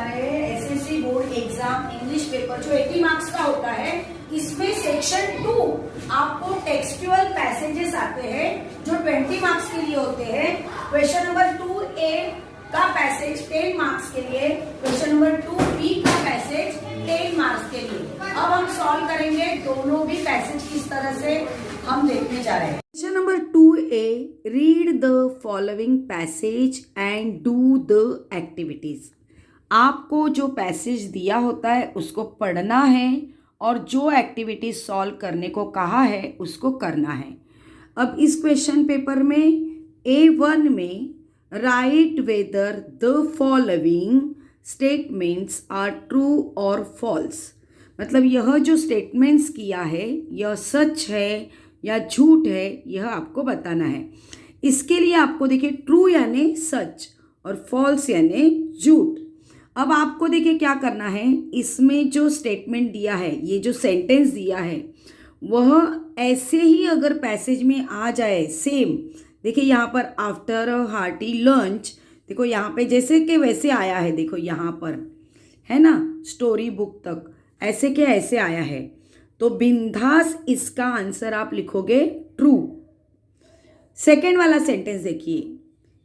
है SSC board exam English paper जो 80 marks का होता है, इसमें सेक्शन 2 आपको टेक्सचुअल पैसेजेस आते हैं जो 20 मार्क्स के लिए होते हैं। क्वेश्चन नंबर 2A का पैसेज 10 मार्क्स के लिए, क्वेश्चन नंबर 2B का पैसेज 10 मार्क्स के लिए। अब हम सॉल्व करेंगे दोनों भी पैसेज किस तरह से हम देखने जा रहे हैं। Question number 2A, read the following passage and do the activities. आपको जो पैसेज दिया होता है उसको पढ़ना है और जो एक्टिविटीज सॉल्व करने को कहा है उसको करना है। अब इस क्वेश्चन पेपर में A1 में write whether the following statements are true और फॉल्स, मतलब यह जो स्टेटमेंट्स किया है यह सच है या झूठ है, यह आपको बताना है। इसके लिए आपको देखिए ट्रू यानी सच और फॉल्स यानी झूठ। अब आपको देखिए क्या करना है, इसमें जो स्टेटमेंट दिया है, ये जो सेंटेंस दिया है वह ऐसे ही अगर पैसेज में आ जाए सेम, देखिए यहाँ पर आफ्टर अ हार्टी लंच, देखो यहाँ पे जैसे कि वैसे आया है, देखो यहाँ पर है ना स्टोरी बुक तक ऐसे के ऐसे आया है, तो बिंदास इसका आंसर आप लिखोगे ट्रू। सेकेंड वाला सेंटेंस देखिए,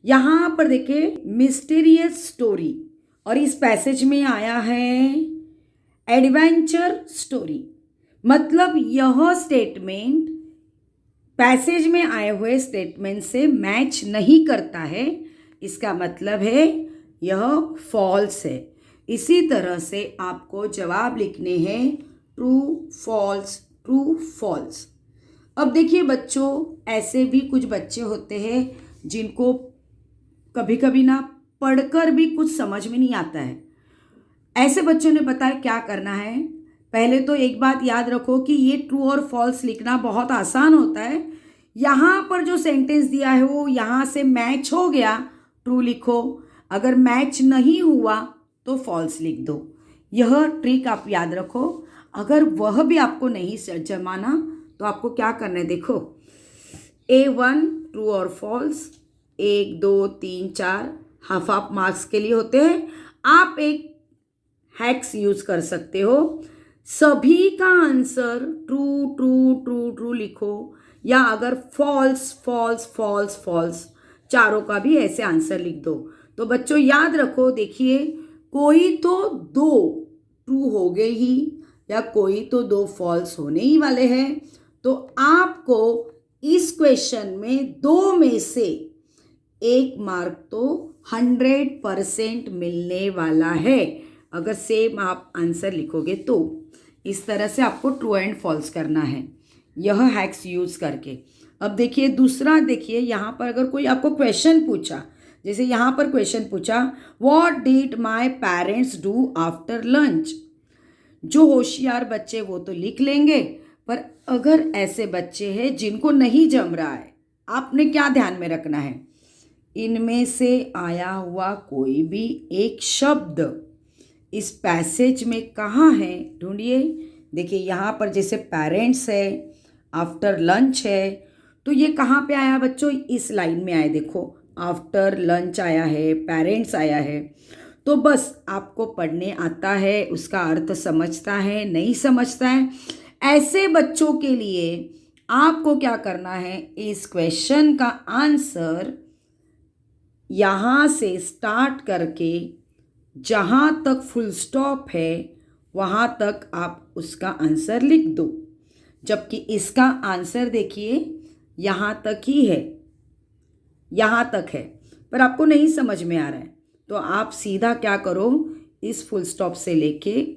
यहाँ पर देखिए मिस्टीरियस स्टोरी और इस पैसेज में आया है एडवेंचर स्टोरी, मतलब यह स्टेटमेंट पैसेज में आए हुए स्टेटमेंट से मैच नहीं करता है, इसका मतलब है यह फॉल्स है। इसी तरह से आपको जवाब लिखने हैं ट्रू फॉल्स ट्रू फॉल्स। अब देखिए बच्चों, ऐसे भी कुछ बच्चे होते हैं जिनको कभी कभी ना पढ़कर भी कुछ समझ में नहीं आता है। ऐसे बच्चों ने पता है क्या करना है, पहले तो एक बात याद रखो कि ये ट्रू और फॉल्स लिखना बहुत आसान होता है। यहाँ पर जो सेंटेंस दिया है वो यहाँ से मैच हो गया, ट्रू लिखो, अगर मैच नहीं हुआ तो फॉल्स लिख दो। यह ट्रिक आप याद रखो। अगर वह भी आपको नहीं जमाना तो आपको क्या करना है, देखो A1 ट्रू और फॉल्स, 1 2 3 4 हाफ हाफ मार्क्स के लिए होते हैं। आप एक हैक्स यूज कर सकते हो, सभी का answer true true true true लिखो, या अगर फॉल्स फॉल्स फॉल्स फॉल्स चारों का भी ऐसे आंसर लिख दो। तो बच्चों याद रखो, देखिए कोई तो 2 ट्रू हो गए ही या कोई तो 2 फॉल्स होने ही वाले हैं, तो आपको इस क्वेश्चन में 2 में से 1 मार्क तो 100% मिलने वाला है अगर सेम आप आंसर लिखोगे तो। इस तरह से आपको ट्रू एंड फॉल्स करना है यह हैक्स यूज करके। अब देखिए दूसरा, देखिए यहाँ पर अगर कोई आपको क्वेश्चन पूछा, जैसे यहाँ पर क्वेश्चन पूछा what did my parents do after lunch, जो होशियार बच्चे वो तो लिख लेंगे, पर अगर ऐसे बच्चे हैं जिनको नहीं जम रहा है, आपने क्या ध्यान में रखना है, इनमें से आया हुआ कोई भी एक शब्द इस पैसेज में कहाँ है ढूंढिए। देखिए यहाँ पर जैसे पेरेंट्स है, आफ्टर लंच है, तो ये कहाँ पे आया बच्चों, इस लाइन में आए, देखो आफ्टर लंच आया है, पेरेंट्स आया है। तो बस आपको पढ़ने आता है, उसका अर्थ समझता है नहीं समझता है, ऐसे बच्चों के लिए आपको क्या करना है, इस क्वेश्चन का आंसर यहाँ से स्टार्ट करके जहाँ तक फुल स्टॉप है वहाँ तक आप उसका आंसर लिख दो। जबकि इसका आंसर देखिए यहाँ तक ही है, यहाँ तक है, पर आपको नहीं समझ में आ रहा है, तो आप सीधा क्या करो, इस फुल स्टॉप से लेके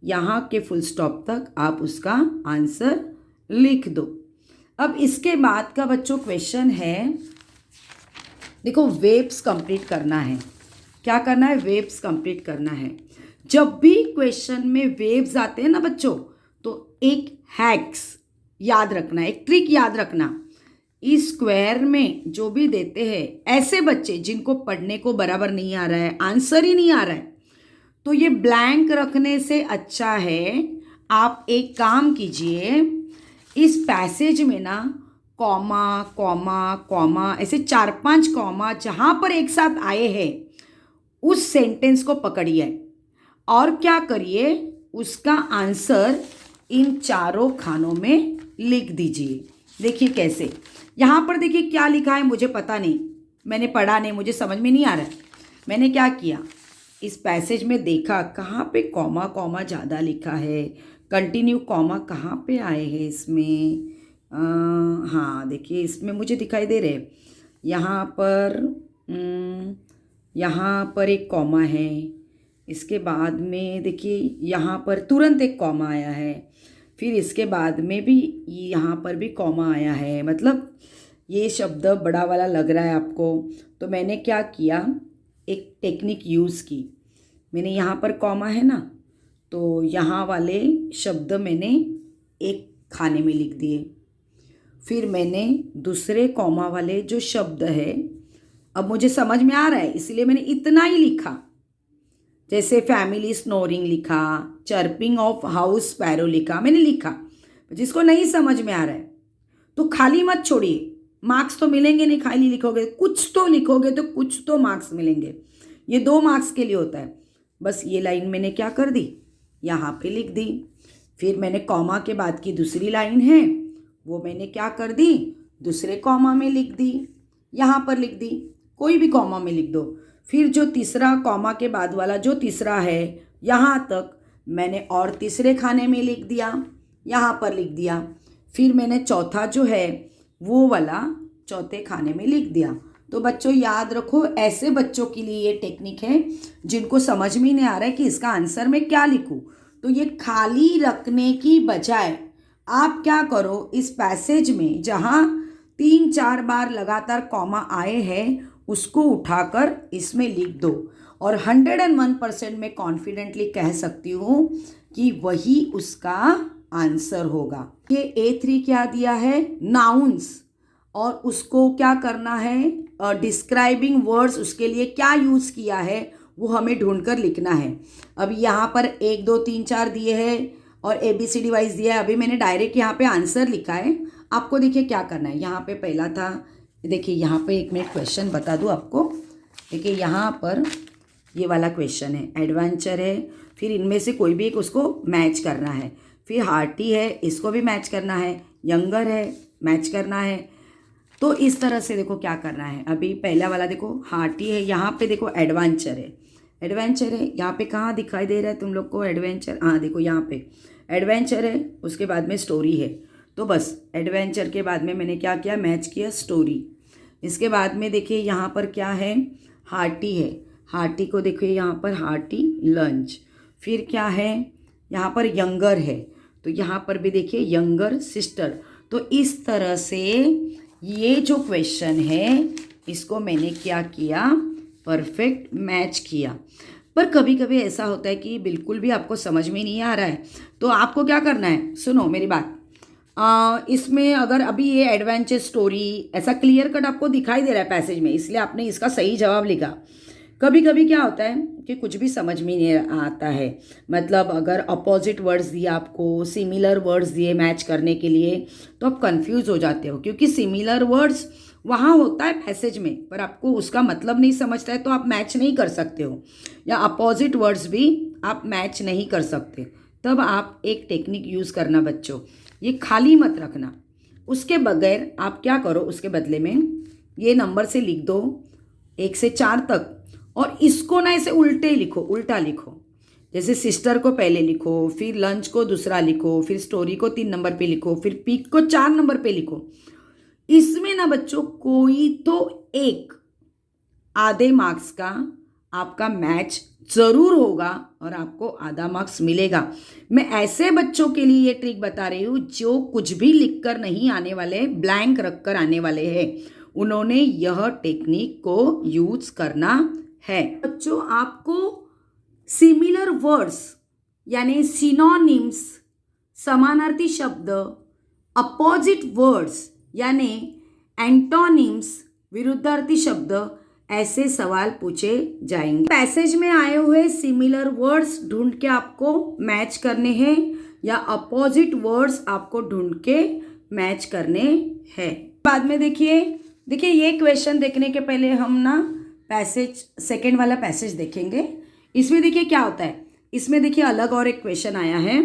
यहाँ के फुल स्टॉप तक आप उसका आंसर लिख दो। अब इसके बाद का बच्चों क्वेश्चन है, देखो वेब्स कंप्लीट करना है। क्या करना है, वेब्स कंप्लीट करना है। जब भी क्वेश्चन में वेब्स आते हैं ना बच्चों, तो एक हैक्स याद रखना, एक ट्रिक याद रखना, इस स्क्वायर में जो भी देते हैं, ऐसे बच्चे जिनको पढ़ने को बराबर नहीं आ रहा है, आंसर ही नहीं आ रहा है, तो ये ब्लैंक रखने से अच्छा है आप एक काम कीजिए, इस पैसेज में ना कॉमा कॉमा कॉमा ऐसे 4-5 कॉमा जहाँ पर एक साथ आए हैं उस सेंटेंस को पकड़िए। और क्या करिए, उसका आंसर इन चारों खानों में लिख दीजिए। देखिए कैसे, यहाँ पर देखिए क्या लिखा है, मुझे पता नहीं, मैंने पढ़ा नहीं, मुझे समझ में नहीं आ रहा है। मैंने क्या किया, इस पैसेज में देखा कहाँ पे कॉमा कॉमा ज़्यादा लिखा है, कंटिन्यू कॉमा कहाँ पे आए हैं इसमें। हाँ देखिए इसमें मुझे दिखाई दे रहे, यहाँ पर एक कॉमा है, इसके बाद में देखिए यहाँ पर तुरंत एक कॉमा आया है, फिर इसके बाद में भी यहाँ पर भी कॉमा आया है। मतलब ये शब्द बड़ा वाला लग रहा है आपको, तो मैंने क्या किया, एक टेक्निक यूज़ की। मैंने यहाँ पर कॉमा है ना, तो यहाँ वाले शब्द मैंने एक खाने में लिख दिए। फिर मैंने दूसरे कॉमा वाले जो शब्द है, अब मुझे समझ में आ रहा है इसलिए मैंने इतना ही लिखा। जैसे फैमिली स्नोरिंग लिखा, चर्पिंग ऑफ हाउस स्पैरो लिखा, मैंने लिखा। जिसको नहीं समझ में आ रहा है तो खाली मत छोड़िए, मार्क्स तो मिलेंगे नहीं खाली लिखोगे, कुछ तो लिखोगे तो कुछ तो मार्क्स मिलेंगे। ये 2 मार्क्स के लिए होता है। बस ये लाइन मैंने क्या कर दी, यहाँ पे लिख दी। फिर मैंने कॉमा के बाद की दूसरी लाइन है वो मैंने क्या कर दी, दूसरे कॉमा में लिख दी, यहाँ पर लिख दी, कोई भी कॉमा में लिख दो। फिर जो तीसरा कॉमा के बाद वाला जो तीसरा है यहाँ तक मैंने और तीसरे खाने में लिख दिया, यहाँ पर लिख दिया। फिर मैंने चौथा जो है वो वाला चौथे खाने में लिख दिया। तो बच्चों याद रखो, ऐसे बच्चों के लिए ये टेक्निक है जिनको समझ में नहीं आ रहा है कि इसका आंसर मैं क्या लिखूं। तो ये खाली रखने की बजाय आप क्या करो, इस पैसेज में जहाँ 3-4 बार लगातार कॉमा आए हैं उसको उठाकर इसमें लिख दो, और 101% मैं कॉन्फिडेंटली कह सकती हूँ कि वही उसका आंसर होगा। ये A3 क्या दिया है, नाउन्स, और उसको क्या करना है, डिस्क्राइबिंग वर्ड्स, उसके लिए क्या यूज़ किया है वो हमें ढूंढकर लिखना है। अभी यहाँ पर 1 2 3 4 दिए हैं और ABCD वाइज दिया है। अभी मैंने डायरेक्ट यहाँ पे आंसर लिखा है। आपको देखिए क्या करना है, यहाँ पे पहला था, देखिए यहाँ पे 1 मिनट क्वेश्चन बता दूँ आपको। देखिए यहाँ पर ये वाला क्वेश्चन है, एडवेंचर है, फिर इनमें से कोई भी एक उसको मैच करना है। फिर हार्टी है, इसको भी मैच करना है, यंगर है, मैच करना है। तो इस तरह से देखो क्या करना है। अभी पहला वाला देखो हार्टी है, यहाँ पे देखो एडवेंचर है, एडवेंचर है, यहाँ पे कहाँ दिखाई दे रहा है तुम लोग को एडवेंचर, हाँ देखो यहाँ पे एडवेंचर है, उसके बाद में स्टोरी है। तो बस एडवेंचर के बाद में मैंने क्या किया, मैच किया स्टोरी। इसके बाद में देखिए यहाँ पर क्या है, हार्टी है, हार्टी को देखिए यहाँ पर हार्टी लंच। फिर क्या है, यहाँ पर यंगर है, तो यहाँ पर भी देखिए यंगर सिस्टर। तो इस तरह से ये जो क्वेश्चन है इसको मैंने क्या किया, परफेक्ट मैच किया। पर कभी कभी ऐसा होता है कि बिल्कुल भी आपको समझ में नहीं आ रहा है, तो आपको क्या करना है, सुनो मेरी बात। इसमें अगर अभी ये एडवेंचर स्टोरी ऐसा क्लियर कट आपको दिखाई दे रहा है पैसेज में, इसलिए आपने इसका सही जवाब लिखा। कभी कभी क्या होता है कि कुछ भी समझ में नहीं आता है, मतलब अगर अपोजिट वर्ड्स दिए आपको, सिमिलर वर्ड्स दिए मैच करने के लिए, तो आप कंफ्यूज हो जाते हो, क्योंकि सिमिलर वर्ड्स वहाँ होता है पैसेज में, पर आपको उसका मतलब नहीं समझता है तो आप मैच नहीं कर सकते हो, या अपोजिट वर्ड्स भी आप मैच नहीं कर सकते। तब आप एक टेक्निक यूज़ करना बच्चों, ये खाली मत रखना। उसके बगैर आप क्या करो, उसके बदले में ये नंबर से लिख दो 1 से 4 तक, और इसको ना ऐसे उल्टे लिखो, उल्टा लिखो। जैसे सिस्टर को पहले लिखो, फिर लंच को दूसरा लिखो, फिर स्टोरी को 3 नंबर पे लिखो, फिर पिक को 4 नंबर पे लिखो। इसमें ना बच्चों कोई तो एक आधे मार्क्स का आपका मैच जरूर होगा और आपको आधा मार्क्स मिलेगा। मैं ऐसे बच्चों के लिए ये ट्रिक बता रही हूँ जो कुछ भी लिखकर नहीं आने वाले, ब्लैंक रखकर आने वाले हैं, उन्होंने यह टेक्निक को यूज करना है। बच्चों आपको सिमिलर वर्ड्स यानी सिनोनिम्स, समानार्थी शब्द, अपोजिट वर्ड्स यानी एंटोनिम्स, विरुद्धार्थी शब्द, ऐसे सवाल पूछे जाएंगे। पैसेज में आए हुए सिमिलर वर्ड्स ढूंढ के आपको मैच करने हैं, या अपोजिट वर्ड्स आपको ढूंढ के मैच करने हैं। बाद में देखिए ये क्वेश्चन देखने के पहले हम ना पैसेज, सेकेंड वाला पैसेज देखेंगे। इसमें देखिए क्या होता है, इसमें देखिए अलग और एक क्वेश्चन आया है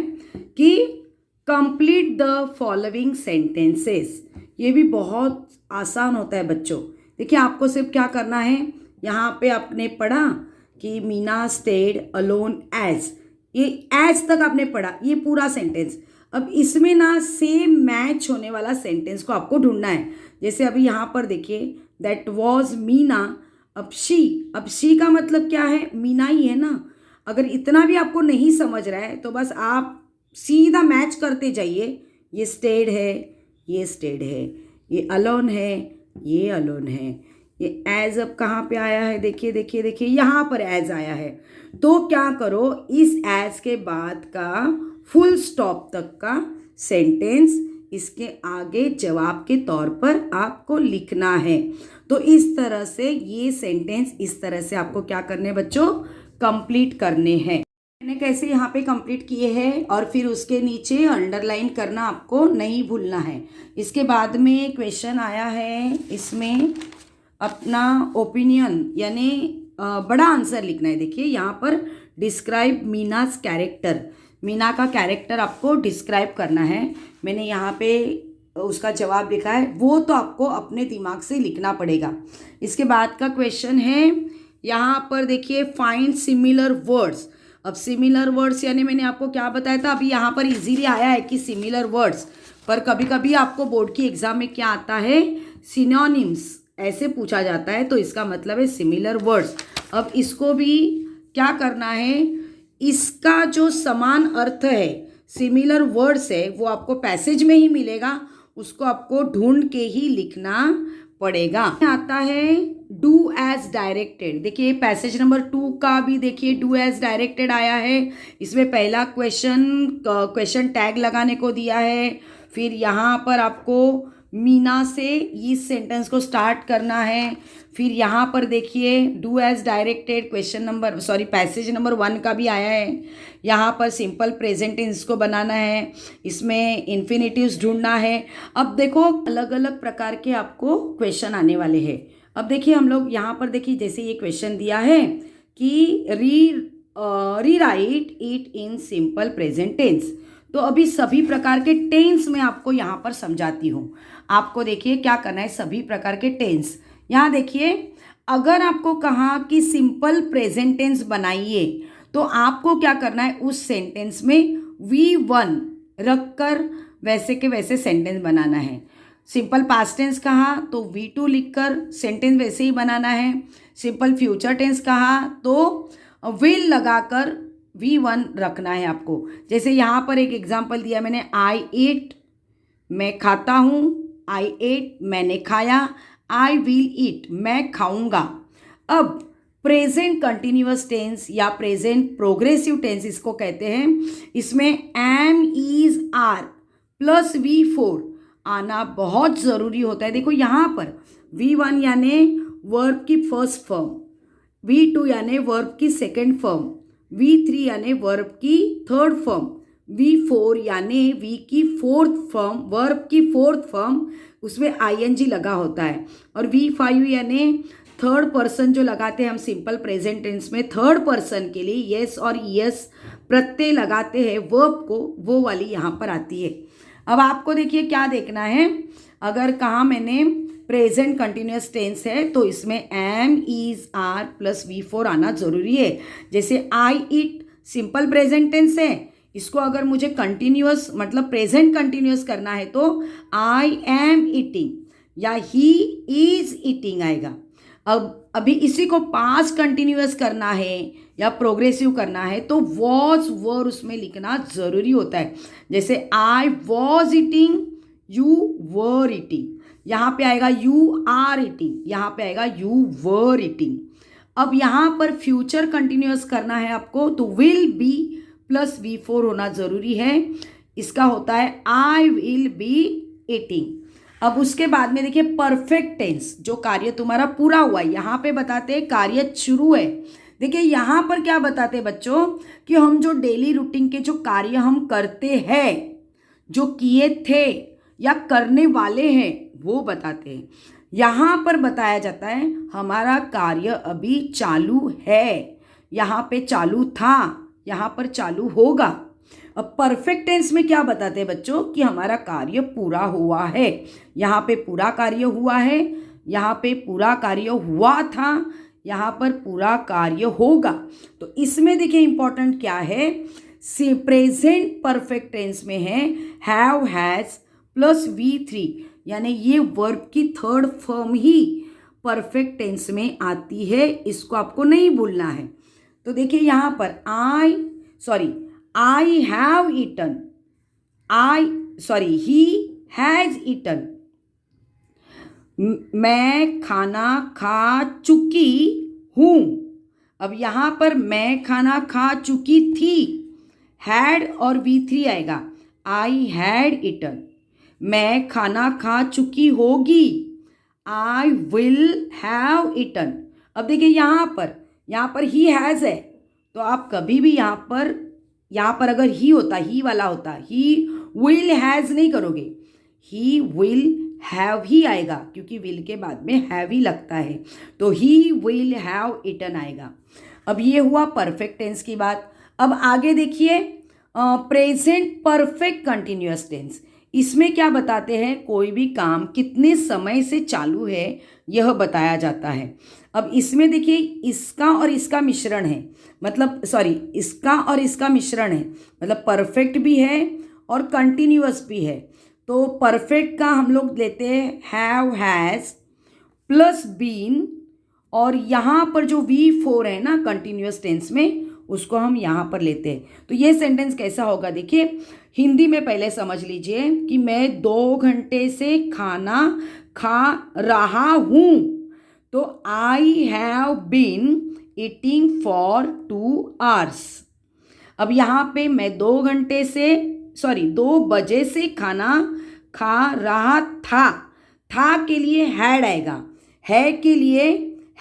कि कंप्लीट द फॉलोइंग सेंटेंसेस। ये भी बहुत आसान होता है बच्चों। देखिए आपको सिर्फ क्या करना है, यहाँ पे आपने पढ़ा कि मीना स्टेड अलोन एज, ये एज तक आपने पढ़ा, ये पूरा सेंटेंस। अब इसमें ना सेम मैच होने वाला सेंटेंस को आपको ढूंढना है। जैसे अभी यहाँ पर देखिए दैट वॉज मीना, अब शी का मतलब क्या है, मीना ही है ना। अगर इतना भी आपको नहीं समझ रहा है तो बस आप सीधा मैच करते जाइए। ये स्टेड है, ये स्टेड है, ये अलोन है, ये अलोन है, ये एज अब कहाँ पे आया है, देखिए देखिए देखिए यहाँ पर एज आया है। तो क्या करो, इस एज के बाद का फुल स्टॉप तक का सेंटेंस इसके आगे जवाब के तौर पर आपको लिखना है। तो इस तरह से ये सेंटेंस इस तरह से आपको क्या करने बच्चों, कंप्लीट करने हैं। मैंने कैसे यहाँ पे कंप्लीट किए हैं और फिर उसके नीचे अंडरलाइन करना आपको नहीं भूलना है। इसके बाद में क्वेश्चन आया है, इसमें अपना ओपिनियन यानी बड़ा आंसर लिखना है। देखिए यहाँ पर डिस्क्राइब मीनास कैरेक्टर, मीना का कैरेक्टर आपको डिस्क्राइब करना है। मैंने यहाँ पे उसका जवाब लिखा है, वो तो आपको अपने दिमाग से लिखना पड़ेगा। इसके बाद का क्वेश्चन है यहाँ पर देखिए फाइंड सिमिलर वर्ड्स। अब सिमिलर वर्ड्स यानी मैंने आपको क्या बताया था, अभी यहाँ पर इजीली आया है कि सिमिलर वर्ड्स, पर कभी कभी आपको बोर्ड की एग्जाम में क्या आता है, सिनोनिम्स ऐसे पूछा जाता है, तो इसका मतलब है सिमिलर वर्ड्स। अब इसको भी क्या करना है, इसका जो समान अर्थ है सिमिलर वर्ड्स है वो आपको पैसेज में ही मिलेगा, उसको आपको ढूंढ के ही लिखना पड़ेगा। आता है डू एज डायरेक्टेड। देखिए पैसेज नंबर 2 का भी देखिए डू एज डायरेक्टेड आया है। इसमें पहला क्वेश्चन टैग लगाने को दिया है, फिर यहाँ पर आपको मीना से इस सेंटेंस को स्टार्ट करना है। फिर यहाँ पर देखिए do as directed passage number 1 का भी आया है। यहाँ पर सिंपल प्रेजेंट टेंस को बनाना है, इसमें इन्फिनिटिव्स ढूंढना है। अब देखो अलग अलग प्रकार के आपको क्वेश्चन आने वाले हैं। अब देखिए हम लोग यहाँ पर देखिए जैसे ये क्वेश्चन दिया है कि rewrite it in simple present tense. तो अभी सभी प्रकार के टेंस मैं आपको यहाँ पर समझाती हूँ। आपको देखिए क्या करना है, सभी प्रकार के टेंस यहाँ देखिए, अगर आपको कहा कि सिंपल प्रेजेंट टेंस बनाइए तो आपको क्या करना है, उस सेंटेंस में V1 रखकर वैसे के वैसे सेंटेंस बनाना है। सिंपल पास्ट टेंस कहा तो V2 लिखकर सेंटेंस वैसे ही बनाना है। सिंपल फ्यूचर टेंस कहा तो विल लगाकर V1 रखना है आपको। जैसे यहाँ पर एक एग्जांपल दिया मैंने, आई ईट मैं खाता हूँ, आई एट मैंने खाया, आई विल ईट मैं खाऊंगा। अब प्रेजेंट कंटिन्यूअस टेंस या प्रेजेंट प्रोग्रेसिव टेंस इसको कहते हैं। इसमें M is are plus V4 आना बहुत ज़रूरी होता है। देखो यहाँ पर V1 यानी वर्ब की फर्स्ट फॉर्म, V2 यानी वर्ब की सेकेंड फॉर्म, V3 यानी वर्ब की थर्ड फॉर्म, V4 यानी V की फोर्थ फॉर्म, वर्ब की फोर्थ फॉर्म, उसमें ING लगा होता है। और V5 यानी थर्ड पर्सन जो लगाते हैं हम सिंपल प्रेजेंट टेंस में, थर्ड पर्सन के लिए यस और यस प्रत्यय लगाते हैं वर्ब को, वो वाली यहाँ पर आती है। अब आपको देखिए क्या देखना है, अगर कहा मैंने प्रेजेंट कंटिन्यूअस टेंस है तो इसमें M is are plus V4 आना जरूरी है। जैसे आई ईट सिंपल प्रेजेंट टेंस है, इसको अगर मुझे कंटिन्यूअस मतलब प्रेजेंट कंटिन्यूअस करना है तो आई एम ईटिंग या ही इज ईटिंग आएगा। अब अभी इसी को पास्ट कंटिन्यूअस करना है या प्रोग्रेसिव करना है तो वॉज वर उसमें लिखना जरूरी होता है। जैसे I was eating, you were eating, यहाँ पे आएगा यू आर ईटिंग, यहाँ पे आएगा यू वर ईटिंग। अब यहाँ पर फ्यूचर कंटिन्यूअस करना है आपको तो विल बी प्लस V4 होना जरूरी है। इसका होता है आई विल बी ईटिंग। अब उसके बाद में देखिए परफेक्ट टेंस, जो कार्य तुम्हारा पूरा हुआ है, यहाँ पे बताते हैं कार्य शुरू है। देखिए यहाँ पर क्या बताते हैं बच्चों कि हम जो डेली रूटीन के जो कार्य हम करते हैं, जो किए थे या करने वाले हैं वो बताते हैं। यहाँ पर बताया जाता है हमारा कार्य अभी चालू है, यहाँ पे चालू था, यहाँ पर चालू होगा। अब परफेक्ट टेंस में क्या बताते हैं बच्चों कि हमारा कार्य पूरा हुआ है। यहाँ पे पूरा कार्य हुआ है, यहाँ पे पूरा कार्य हुआ था, यहाँ पर पूरा कार्य होगा। तो इसमें देखिए इंपॉर्टेंट क्या है, प्रेजेंट परफेक्ट टेंस में है हैव हैज प्लस V3, यानी ये वर्ब की थर्ड फॉर्म ही परफेक्ट टेंस में आती है, इसको आपको नहीं भूलना है। तो देखिए यहाँ पर I have eaten, he has eaten, मैं खाना खा चुकी हूँ। अब यहाँ पर मैं खाना खा चुकी थी, हैड और V3 आएगा, आई हैड ईटन। मैं खाना खा चुकी होगी, आई विल हैव ईटन। अब देखिए यहाँ पर ही हैज़ है, तो आप कभी भी यहाँ पर अगर ही होता, ही वाला होता, ही विल हैज़ नहीं करोगे, ही विल हैव ही आएगा, क्योंकि विल के बाद में हैव ही लगता है, तो ही विल हैव ईटन आएगा। अब ये हुआ परफेक्ट टेंस की बात। अब आगे देखिए प्रेजेंट परफेक्ट कंटिन्यूअस टेंस। इसमें क्या बताते हैं, कोई भी काम कितने समय से चालू है यह बताया जाता है। अब इसमें देखिए इसका और इसका मिश्रण है, इसका और इसका मिश्रण है, मतलब परफेक्ट भी है और कंटिन्यूअस भी है। तो परफेक्ट का हम लोग लेते हैं हैव हैज़ प्लस बीन, और यहाँ पर जो V4 है ना कंटिन्यूअस टेंस में, उसको हम यहाँ पर लेते हैं। तो ये सेंटेंस कैसा होगा, देखिए हिंदी में पहले समझ लीजिए कि मैं 2 घंटे से खाना खा रहा हूँ, तो I have been eating for 2 hours। अब यहाँ पे मैं 2 बजे से खाना खा रहा था के लिए हैड आएगा, है के लिए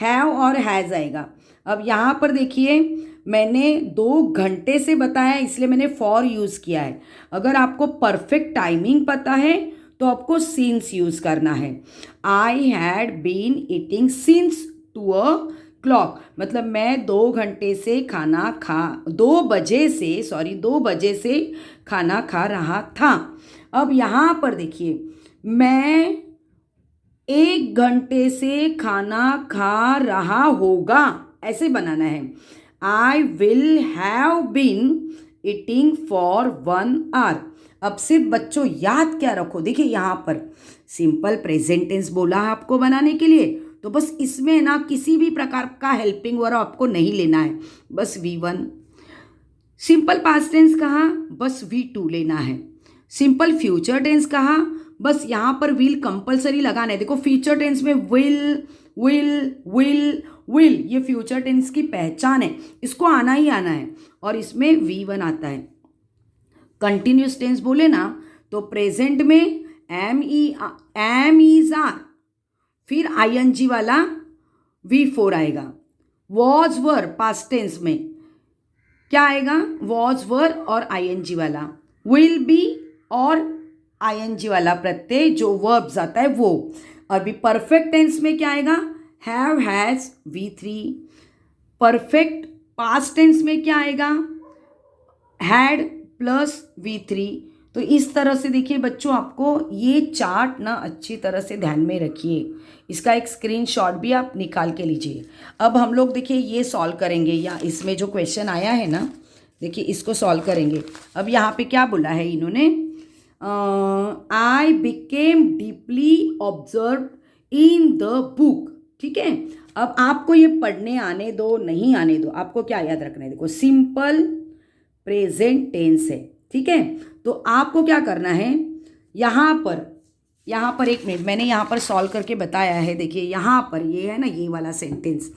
हैव और हैज़ आएगा। अब यहाँ पर देखिए मैंने 2 घंटे से बताया, इसलिए मैंने फॉर यूज़ किया है। अगर आपको परफेक्ट टाइमिंग पता है तो आपको सिंस यूज़ करना है। I had been eating since 2 o'clock, मतलब मैं 2 बजे से खाना खा रहा था। अब यहाँ पर देखिए मैं 1 घंटे से खाना खा रहा होगा, ऐसे बनाना है। I will have been eating for 1 hour। अब सिर्फ बच्चों याद क्या रखो, देखिए यहाँ पर सिंपल प्रेजेंट टेंस बोला है आपको बनाने के लिए, तो बस इसमें ना किसी भी प्रकार का हेल्पिंग वर्ब आपको नहीं लेना है, बस V1। सिंपल पास्ट टेंस कहा, बस V2 लेना है। सिंपल फ्यूचर टेंस कहा, बस यहाँ पर विल कंपलसरी लगाना है। देखो फ्यूचर टेंस में विल ये फ्यूचर टेंस की पहचान है, इसको आना ही आना है, और इसमें V1 आता है। कंटिन्यूस टेंस बोले ना तो प्रेजेंट में एम इज आर, फिर ING वाला V4 आएगा। वॉज वर पास्ट टेंस में क्या आएगा, वॉज वर और ING वाला, विल बी और ING वाला प्रत्यय जो वर्ब्स आता है वो। और भी परफेक्ट टेंस में क्या आएगा, have has V3। Perfect past tense में क्या आएगा, हैड प्लस V3। तो इस तरह से देखिए बच्चों, आपको ये चार्ट ना अच्छी तरह से ध्यान में रखिए, इसका एक स्क्रीनशॉट भी आप निकाल के लीजिए। अब हम लोग देखिए ये सॉल्व करेंगे, या इसमें जो क्वेश्चन आया है ना, देखिए इसको सॉल्व करेंगे। अब यहाँ पे क्या बोला है इन्होंने, I became deeply observe in the book. ठीक है, अब आपको ये पढ़ने आने दो नहीं आने दो, आपको क्या याद रखना है, देखो सिंपल प्रेजेंट टेंस है। ठीक है, तो आपको क्या करना है, यहाँ पर 1 मिनट, मैंने यहाँ पर सॉल्व करके बताया है। देखिए यहाँ पर ये है ना, ये वाला sentence,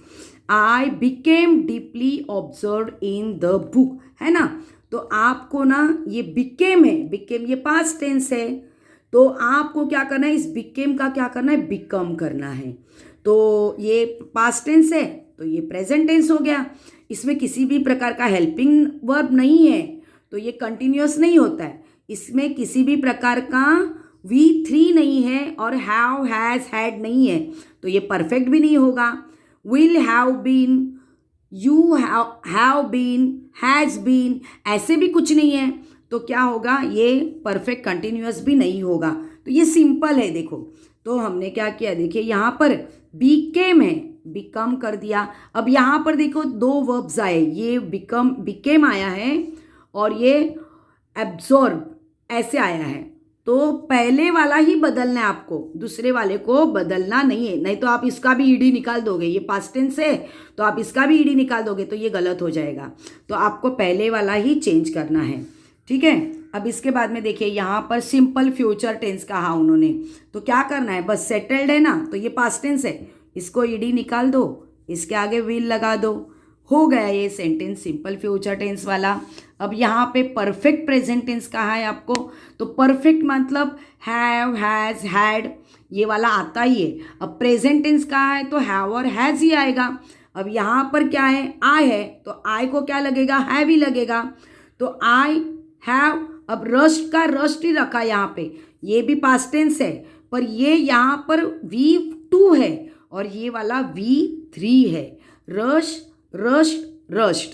I became deeply observe in the book, है ना। तो आपको ना ये बिकेम है, बिकेम ये पास्ट टेंस है, तो आपको क्या करना है, इस बिकेम का क्या करना है, बिकम करना है। तो ये पास्ट टेंस है तो ये प्रेजेंट टेंस हो गया, इसमें किसी भी प्रकार का हेल्पिंग वर्ब नहीं है, तो ये कंटिन्यूअस नहीं होता है। इसमें किसी भी प्रकार का V3 नहीं है और हैव हैज हैड नहीं है, तो ये परफेक्ट भी नहीं होगा। Will have been you have been, has been, ऐसे भी कुछ नहीं है तो क्या होगा, ये परफेक्ट कंटिन्यूअस भी नहीं होगा। तो ये सिंपल है देखो। तो हमने क्या किया, देखिए यहाँ पर बीकेम है, बिकम कर दिया। अब यहाँ पर देखो दो वर्ब्स आए, ये बिकेम आया है और ये एब्जॉर्ब ऐसे आया है। तो पहले वाला ही बदलना है आपको, दूसरे वाले को बदलना नहीं है। नहीं तो आप इसका भी ईडी निकाल दोगे, ये पास्ट टेंस है तो आप इसका भी ईडी निकाल दोगे तो ये गलत हो जाएगा। तो आपको पहले वाला ही चेंज करना है, ठीक है। अब इसके बाद में देखिए यहाँ पर सिंपल फ्यूचर टेंस कहा उन्होंने, तो क्या करना है, बस सेटल्ड है ना, तो ये पास्ट टेंस है, इसको ईडी निकाल दो, इसके आगे विल लगा दो, हो गया ये सेंटेंस सिंपल फ्यूचर टेंस वाला। अब यहाँ पे परफेक्ट प्रेजेंट टेंस कहा है आपको, तो परफेक्ट मतलब हैव, हैज, हैड, ये वाला आता ही है। अब प्रेजेंट टेंस कहा है तो हैव और हैज ही आएगा। अब यहाँ पर क्या है, आई है, तो आई को क्या लगेगा, हैव ही लगेगा। तो आई हैव, अब रस्ट का रस्ट ही रखा यहाँ पे, ये भी पास्ट टेंस है पर ये यहाँ पर V2 है और ये वाला V3 है, रश, रस्ट, रस्ट।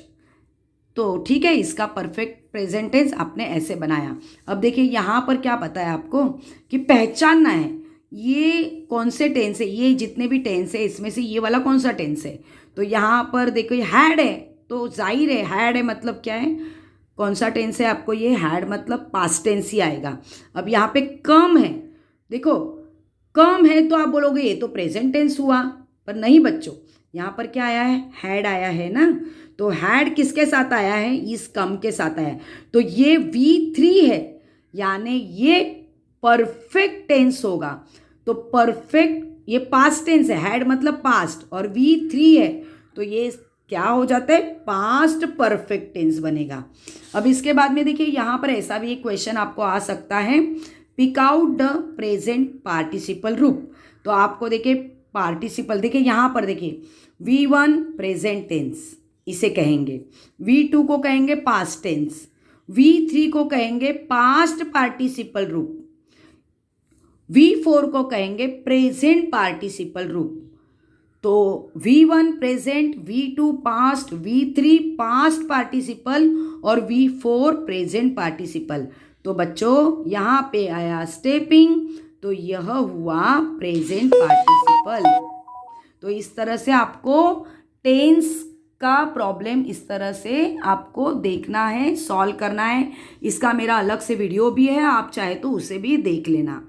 तो ठीक है, इसका परफेक्ट प्रेजेंट टेंस आपने ऐसे बनाया। अब देखिए यहाँ पर क्या पता है आपको कि पहचानना है ये कौन से टेंस है, ये जितने भी टेंस है इसमें से ये वाला कौन सा टेंस है। तो यहाँ पर देखो हैड है तो जाहिर है हैड है मतलब क्या है, कौन सा टेंस है आपको, ये हैड मतलब पास्ट टेंस ही आएगा। अब यहाँ पे कम है, देखो कम है तो आप बोलोगे ये तो प्रेजेंट टेंस हुआ, पर नहीं बच्चों, यहाँ पर क्या आया है, हैड आया है ना। तो हैड किसके साथ आया है, इस कम के साथ आया है, तो ये V3 है, यानी ये परफेक्ट टेंस होगा। तो परफेक्ट ये पास्ट टेंस है, हैड मतलब पास्ट और V3 है तो ये क्या हो जाता है, पास्ट परफेक्ट टेंस बनेगा। अब इसके बाद में देखिए यहाँ पर ऐसा भी एक क्वेश्चन आपको आ सकता है, pick out the present participle रूप। तो आपको देखिए पार्टिसिपल, देखिए यहाँ पर देखिए V1 प्रेजेंट टेंस इसे कहेंगे, V2 को कहेंगे पास्ट टेंस, V3 को कहेंगे पास्ट पार्टिसिपल रूप, V4 को कहेंगे प्रेजेंट पार्टिसिपल रूप। तो V1 present, V2 past, V3 past participle और V4 प्रेजेंट पार्टिसिपल। तो बच्चों यहाँ पे आया स्टेपिंग, तो यह हुआ प्रेजेंट पार्टिसिपल। तो इस तरह से आपको टेंस का प्रॉब्लम इस तरह से आपको देखना है, सॉल्व करना है। इसका मेरा अलग से वीडियो भी है, आप चाहे तो उसे भी देख लेना।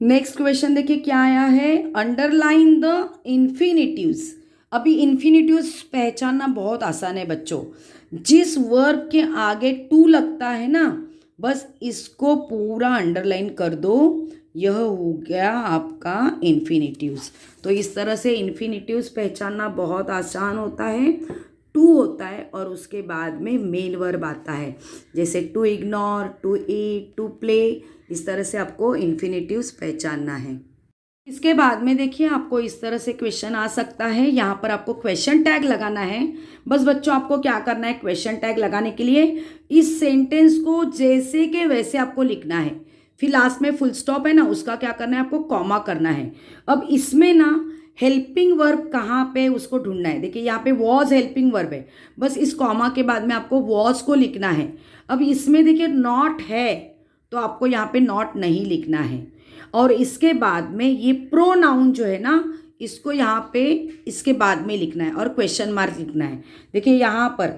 नेक्स्ट क्वेश्चन देखिए क्या आया है, अंडरलाइन द इन्फिनिटिव्स। अभी इन्फिनिटिव्स पहचानना बहुत आसान है बच्चों, जिस वर्ब के आगे टू लगता है ना, बस इसको पूरा अंडरलाइन कर दो, यह हो गया आपका इन्फिनिटिव्स। तो इस तरह से इन्फिनिटिव्स पहचानना बहुत आसान होता है। टू होता है और उसके बाद में मेन वर्ब आता है, जैसे to ignore, to eat, to play, इस तरह से आपको इन्फिनिटिव्स पहचानना है। इसके बाद में देखिए आपको इस तरह से क्वेश्चन आ सकता है, यहाँ पर आपको क्वेश्चन टैग लगाना है। बस बच्चों आपको क्या करना है, क्वेश्चन टैग लगाने के लिए इस सेंटेंस को जैसे के वैसे आपको लिखना है, फिर लास्ट में फुल स्टॉप है ना, उसका क्या करना है, आपको कॉमा करना है। अब इसमें ना हेल्पिंग वर्ब कहाँ पे उसको ढूंढना है, देखिए यहाँ पे वॉज हेल्पिंग वर्ब है, बस इस कॉमा के बाद में आपको वॉज को लिखना है। अब इसमें देखिए नॉट है तो आपको यहाँ पे नॉट नहीं लिखना है, और इसके बाद में ये प्रोनाउन जो है ना, इसको यहाँ पे इसके बाद में लिखना है और क्वेश्चन मार्क लिखना है। देखिए यहाँ पर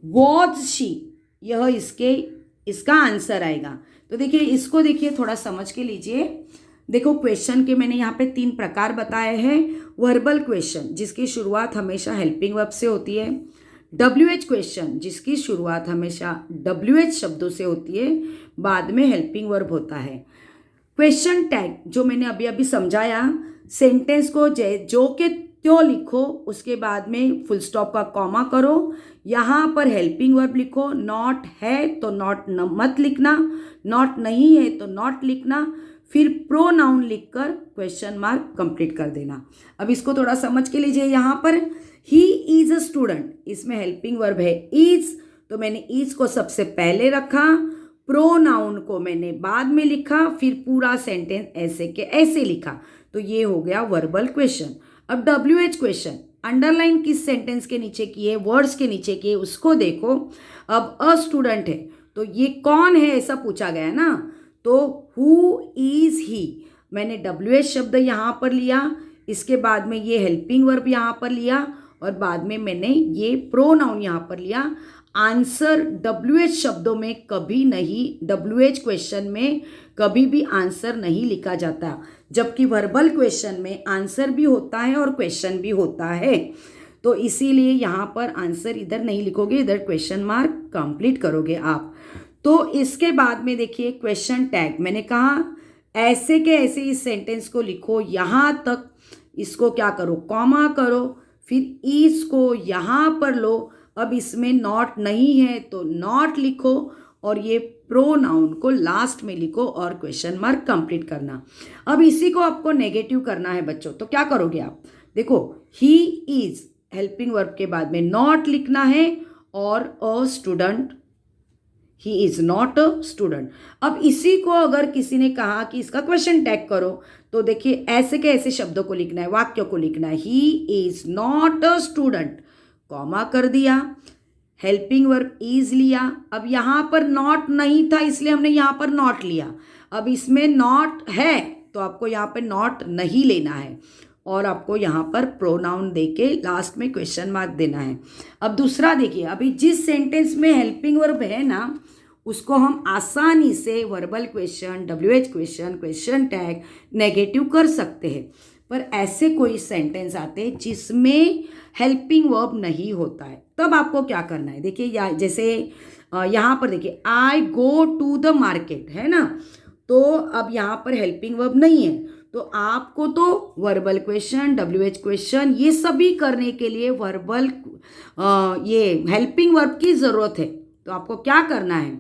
वॉज शी, यह इसका आंसर आएगा। तो देखिए इसको देखिए थोड़ा समझ के लीजिए। देखो क्वेश्चन के मैंने यहाँ पे 3 प्रकार बताए हैं। वर्बल क्वेश्चन जिसकी शुरुआत हमेशा हेल्पिंग वर्ब से होती है, WH क्वेश्चन जिसकी शुरुआत हमेशा WH शब्दों से होती है, बाद में हेल्पिंग वर्ब होता है। क्वेश्चन टैग जो मैंने अभी अभी समझाया, सेंटेंस को जो के त्यों लिखो, उसके बाद में फुल स्टॉप का कॉमा करो, यहाँ पर हेल्पिंग वर्ब लिखो, नॉट है तो नॉट मत लिखना, नॉट नहीं है तो नॉट लिखना, फिर प्रोनाउन लिखकर क्वेश्चन मार्क कंप्लीट कर देना। अब इसको थोड़ा समझ के लीजिए। यहाँ पर ही इज अ स्टूडेंट, इसमें हेल्पिंग वर्ब है इज, तो मैंने इज को सबसे पहले रखा, प्रोनाउन को मैंने बाद में लिखा, फिर पूरा सेंटेंस ऐसे के ऐसे लिखा, तो ये हो गया वर्बल क्वेश्चन। अब WH क्वेश्चन अंडरलाइन किस सेंटेंस के नीचे की है, वर्ड्स के नीचे की है, उसको देखो। अब अ स्टूडेंट है तो ये कौन है ऐसा पूछा गया ना, तो हु इज ही, मैंने WH शब्द यहाँ पर लिया, इसके बाद में ये हेल्पिंग वर्ब यहाँ पर लिया और बाद में मैंने ये प्रोनाउन यहाँ पर लिया। आंसर WH शब्दों में कभी नहीं, WH क्वेश्चन में कभी भी आंसर नहीं लिखा जाता, जबकि वर्बल क्वेश्चन में आंसर भी होता है और क्वेश्चन भी होता है। तो इसीलिए यहाँ पर आंसर इधर नहीं लिखोगे, इधर क्वेश्चन मार्क कंप्लीट करोगे आप। तो इसके बाद में देखिए क्वेश्चन टैग, मैंने कहा ऐसे के ऐसे इस सेंटेंस को लिखो, यहाँ तक इसको क्या करो, कॉमा करो, फिर इज को यहाँ पर लो। अब इसमें नॉट नहीं है तो नॉट लिखो और ये प्रोनाउन को लास्ट में लिखो और क्वेश्चन मार्क कंप्लीट करना। अब इसी को आपको नेगेटिव करना है बच्चों, तो क्या करोगे आप, देखो ही इज हेल्पिंग वर्ब के बाद में नॉट लिखना है और a student, he is not a student. अब इसी को अगर किसी ने कहा कि इसका क्वेश्चन टैग करो, तो देखिए ऐसे के ऐसे शब्दों को लिखना है, वाक्यों को लिखना है। He is not a student, comma कर दिया, हेल्पिंग वर्ब इज लिया। अब यहाँ पर नॉट नहीं था इसलिए हमने यहाँ पर नॉट लिया। अब इसमें नॉट है तो आपको यहाँ पर नॉट नहीं लेना है और आपको यहाँ पर प्रोनाउन देके लास्ट में क्वेश्चन मार्क देना है। अब दूसरा देखिए, अभी जिस सेंटेंस में हेल्पिंग वर्ब है ना, उसको हम आसानी से verbal question, WH question, question tag, negative कर सकते हैं। पर ऐसे कोई सेंटेंस आते हैं जिसमें हेल्पिंग वर्ब नहीं होता है, तब आपको क्या करना है, देखिए जैसे यहाँ पर देखिए आई गो टू द मार्केट है ना, तो अब यहाँ पर हेल्पिंग वर्ब नहीं है, तो आपको तो वर्बल क्वेश्चन, WH क्वेश्चन ये सभी करने के लिए वर्बल ये हेल्पिंग वर्ब की ज़रूरत है। तो आपको क्या करना है,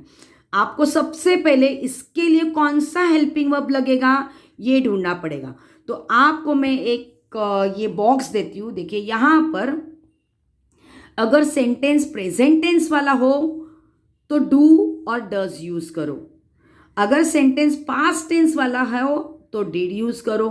आपको सबसे पहले इसके लिए कौन सा हेल्पिंग वर्ब लगेगा ये ढूंढना पड़ेगा। तो आपको मैं एक ये बॉक्स देती हूँ, देखिए यहाँ पर अगर सेंटेंस प्रेजेंट टेंस वाला हो तो डू और डज यूज करो, अगर सेंटेंस पास्ट टेंस वाला हो तो डिड यूज करो।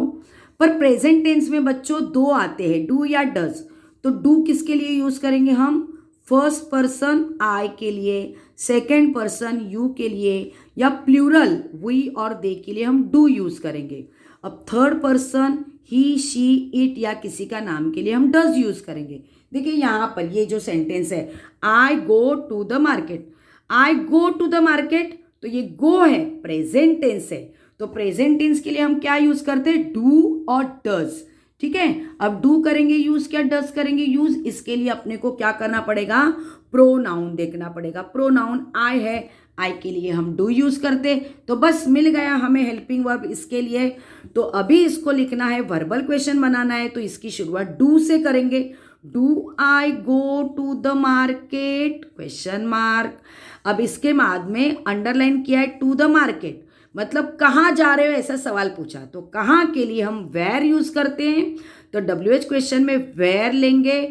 पर प्रेजेंट टेंस में बच्चों दो आते हैं, डू या डज। तो डू किसके लिए यूज करेंगे हम, फर्स्ट पर्सन आई के लिए, सेकेंड पर्सन यू के लिए, या प्लूरल वी और दे के लिए हम डू यूज करेंगे। अब third person he, she, it या किसी का नाम के लिए हम डज यूज करेंगे। देखिए यहाँ पर ये जो सेंटेंस है, I go to the market, I go to the market, तो ये गो है, प्रेजेंट टेंस है, तो प्रेजेंट टेंस के लिए हम क्या यूज करते हैं, डू और डज। ठीक है, अब डू करेंगे यूज, क्या डज करेंगे यूज, इसके लिए अपने को क्या करना पड़ेगा, प्रोनाउन देखना पड़ेगा। प्रोनाउन आई है, आई के लिए हम डू यूज करते, तो बस मिल गया हमें हेल्पिंग वर्ब इसके लिए। तो अभी इसको लिखना है, वर्बल क्वेश्चन बनाना है, तो इसकी शुरुआत डू से करेंगे। Do I go to the market, question mark. अब इसके बाद में अंडरलाइन किया है टू द मार्केट, मतलब कहाँ जा रहे हो ऐसा सवाल पूछा, तो कहाँ के लिए हम वेयर यूज करते हैं, तो WH क्वेश्चन में वेयर लेंगे।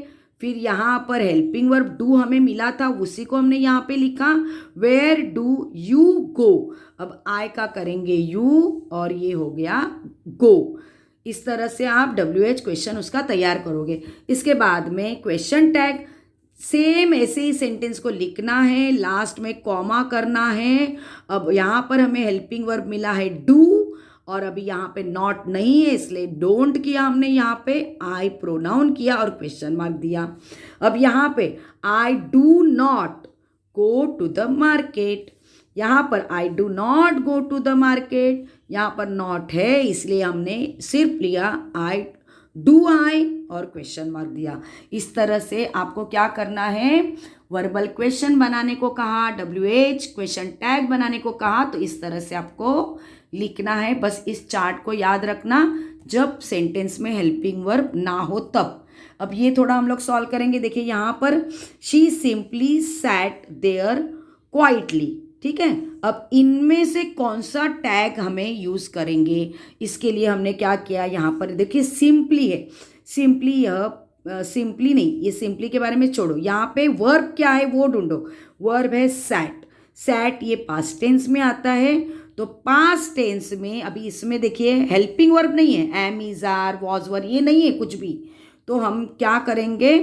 फिर यहाँ पर हेल्पिंग वर्ब डू हमें मिला था, उसी को हमने यहाँ पे लिखा, वेयर डू यू गो। अब आई का करेंगे यू और ये हो गया गो। इस तरह से आप WH क्वेश्चन उसका तैयार करोगे। इसके बाद में क्वेश्चन टैग, सेम ऐसे ही सेंटेंस को लिखना है, लास्ट में कॉमा करना है। अब यहाँ पर हमें हेल्पिंग वर्ब मिला है डू और अभी यहाँ पे नॉट नहीं है इसलिए डोंट किया हमने, यहाँ पे आई प्रोनाउन किया और क्वेश्चन मार्क दिया। अब यहाँ पे I do not go to the market, यहाँ पर I do not go to the market, यहाँ पर नॉट है इसलिए हमने सिर्फ लिया आई डू आई और क्वेश्चन मार्क दिया। इस तरह से आपको क्या करना है, वर्बल क्वेश्चन बनाने को कहा, WH क्वेश्चन टैग बनाने को कहा, तो इस तरह से आपको लिखना है। बस इस चार्ट को याद रखना जब सेंटेंस में हेल्पिंग वर्ब ना हो तब। अब ये थोड़ा हम लोग सॉल्व करेंगे। देखिए यहाँ पर she simply sat there quietly, ठीक है। अब इनमें से कौन सा टैग हमें यूज करेंगे, इसके लिए हमने क्या किया, यहाँ पर देखिए सिंपली है, सिंपली यह सिंपली नहीं, ये सिंपली के बारे में छोड़ो, यहाँ पे वर्ब क्या है वो ढूंढो। वर्ब है सैट, सैट ये पास्ट टेंस में आता है, तो पास्ट टेंस में अभी इसमें देखिए हेल्पिंग वर्ब नहीं है, एम, इज, आर, वॉज, वर ये नहीं है कुछ भी, तो हम क्या करेंगे,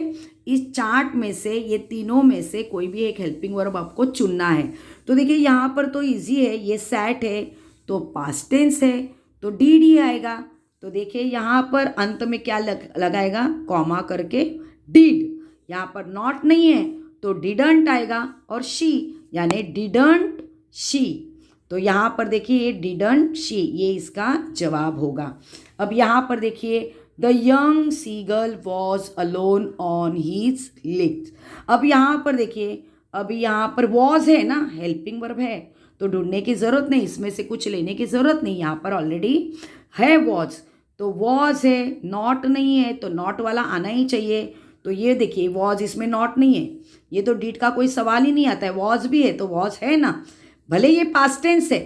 इस चार्ट में से ये तीनों में से कोई भी एक हेल्पिंग वर्ब आपको चुनना है। तो देखिए यहाँ पर तो इजी है, ये सैट है तो पास्ट टेंस है तो डीड आएगा। तो देखिए यहाँ पर अंत में क्या लगाएगा, कॉमा करके डिड। यहाँ पर नॉट नहीं है तो डिडंट आएगा, और शी यानी डिडंट शी। तो यहाँ पर देखिए ये डिडंट शी, ये इसका जवाब होगा। अब यहाँ पर देखिए the young seagull was alone on his lips. अब यहाँ पर देखिए, अभी यहाँ पर वॉज है ना, हेल्पिंग वर्ब है तो ढूंढने की ज़रूरत नहीं, इसमें से कुछ लेने की ज़रूरत नहीं, यहाँ पर ऑलरेडी है वॉज। तो वॉज है, नॉट नहीं है तो नॉट वाला आना ही चाहिए। तो ये देखिए वॉज, इसमें नॉट नहीं है, ये तो डिड का कोई सवाल ही नहीं आता है, वॉज भी है तो वॉज है ना। भले ये पास्ट टेंस है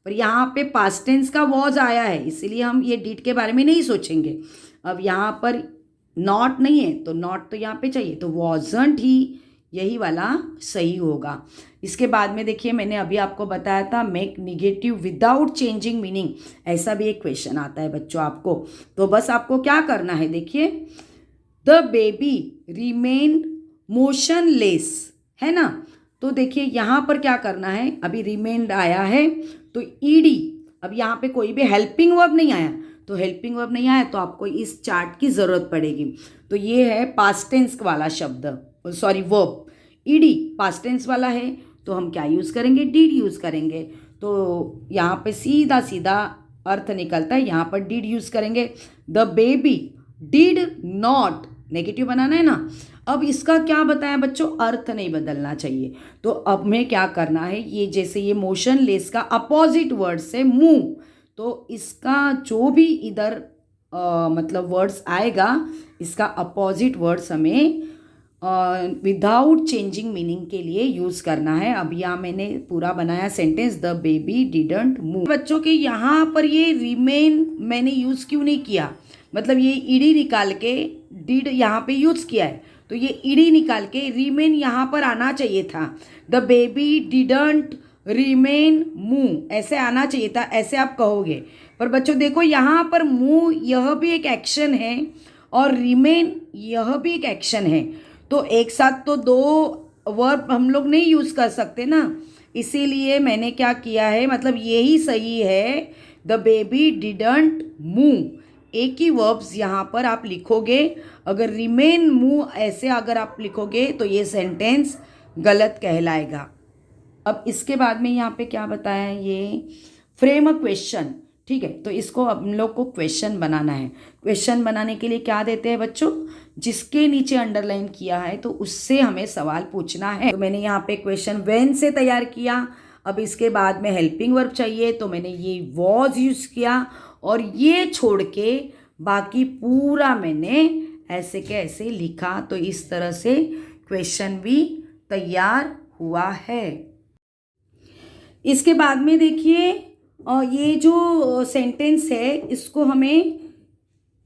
पर यहाँ पे पास्ट टेंस का वॉज आया है, इसीलिए हम ये डिड के बारे में नहीं सोचेंगे। अब यहाँ पर नॉट नहीं है तो नॉट तो यहाँ पे चाहिए, तो वॉजंट ही यही वाला सही होगा। इसके बाद में देखिए मैंने अभी आपको बताया था make negative without changing meaning, ऐसा भी एक क्वेश्चन आता है बच्चों आपको। तो बस आपको क्या करना है, देखिए द बेबी रिमेन मोशनलेस, है ना। तो देखिए यहाँ पर क्या करना है, अभी रिमेन्ड आया है तो ईडी, अब यहाँ पे कोई भी हेल्पिंग वर्ब नहीं आया, तो हेल्पिंग वर्ब नहीं आया तो आपको इस चार्ट की ज़रूरत पड़ेगी। तो ये है पास्ट टेंस वाला शब्द, sorry verb, ED past tense वाला है तो हम क्या यूज़ करेंगे, डिड यूज़ करेंगे। तो यहाँ पे सीधा सीधा अर्थ निकलता है, यहाँ पर डिड यूज़ करेंगे। The baby did not, negative बनाना है ना। अब इसका क्या बताया बच्चों, अर्थ नहीं बदलना चाहिए। तो अब में क्या करना है, ये जैसे ये मोशनलेस का अपोजिट वर्ड से मूव, तो इसका जो भी इधर मतलब वर्ड्स आएगा, इसका अपोजिट वर्ड्स हमें विदाउट चेंजिंग मीनिंग के लिए यूज़ करना है। अब यहाँ मैंने पूरा बनाया sentence, the baby didn't move. बच्चों के यहाँ पर ये रिमेन मैंने यूज़ क्यों नहीं किया, मतलब ये ईडी निकाल के डिड यहाँ पे यूज़ किया है, तो ये ईडी निकाल के रिमेन यहाँ पर आना चाहिए था। The baby didn't remain move ऐसे आना चाहिए था, ऐसे आप कहोगे। पर बच्चों देखो यहाँ पर मूव यह भी एक एक्शन है और रिमेन यह भी एक एक्शन है, तो एक साथ तो दो वर्ब हम लोग नहीं यूज़ कर सकते ना। इसीलिए मैंने क्या किया है, मतलब यही सही है, द बेबी डिडंट मूव, एक ही वर्ब्स यहाँ पर आप लिखोगे। अगर रिमेन मूव ऐसे अगर आप लिखोगे तो ये सेंटेंस गलत कहलाएगा। अब इसके बाद में यहाँ पे क्या बताया है, ये फ्रेम अ क्वेश्चन, ठीक है। तो इसको हम लोग को क्वेश्चन बनाना है। क्वेश्चन बनाने के लिए क्या देते हैं बच्चों, जिसके नीचे अंडरलाइन किया है तो उससे हमें सवाल पूछना है। तो मैंने यहाँ पे क्वेश्चन व्हेन से तैयार किया। अब इसके बाद में हेल्पिंग वर्ब चाहिए तो मैंने ये वॉज यूज़ किया, और ये छोड़ के बाकी पूरा मैंने ऐसे के ऐसे लिखा। तो इस तरह से क्वेश्चन भी तैयार हुआ है। इसके बाद में देखिए ये जो सेंटेंस है इसको हमें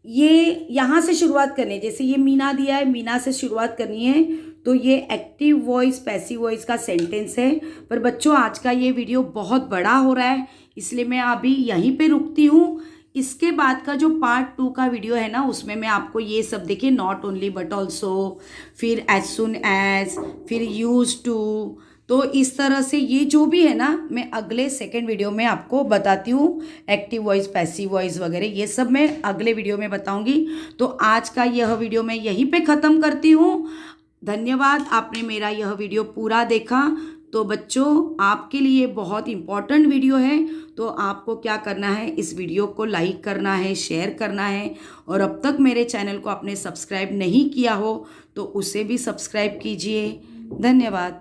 ये यहाँ से शुरुआत करनी है। जैसे ये मीना दिया है, मीना से शुरुआत करनी है। तो ये एक्टिव वॉइस पैसिव वॉइस का सेंटेंस है। पर बच्चों आज का ये वीडियो बहुत बड़ा हो रहा है, इसलिए मैं अभी यहीं पे रुकती हूँ। इसके बाद का जो पार्ट 2 का वीडियो है ना, उसमें मैं आपको ये सब देखिए, नॉट ओनली बट ऑल्सो, फिर एज सुन एज, फिर यूज टू, तो इस तरह से ये जो भी है ना मैं अगले सेकंड वीडियो में आपको बताती हूँ। एक्टिव वॉइस पैसिव वॉइस वगैरह ये सब मैं अगले वीडियो में बताऊँगी। तो आज का यह वीडियो मैं यहीं पे ख़त्म करती हूँ। धन्यवाद, आपने मेरा यह वीडियो पूरा देखा। तो बच्चों आपके लिए बहुत इम्पॉर्टेंट वीडियो है, तो आपको क्या करना है, इस वीडियो को लाइक करना है, शेयर करना है, और अब तक मेरे चैनल को आपने सब्सक्राइब नहीं किया हो तो उसे भी सब्सक्राइब कीजिए। धन्यवाद।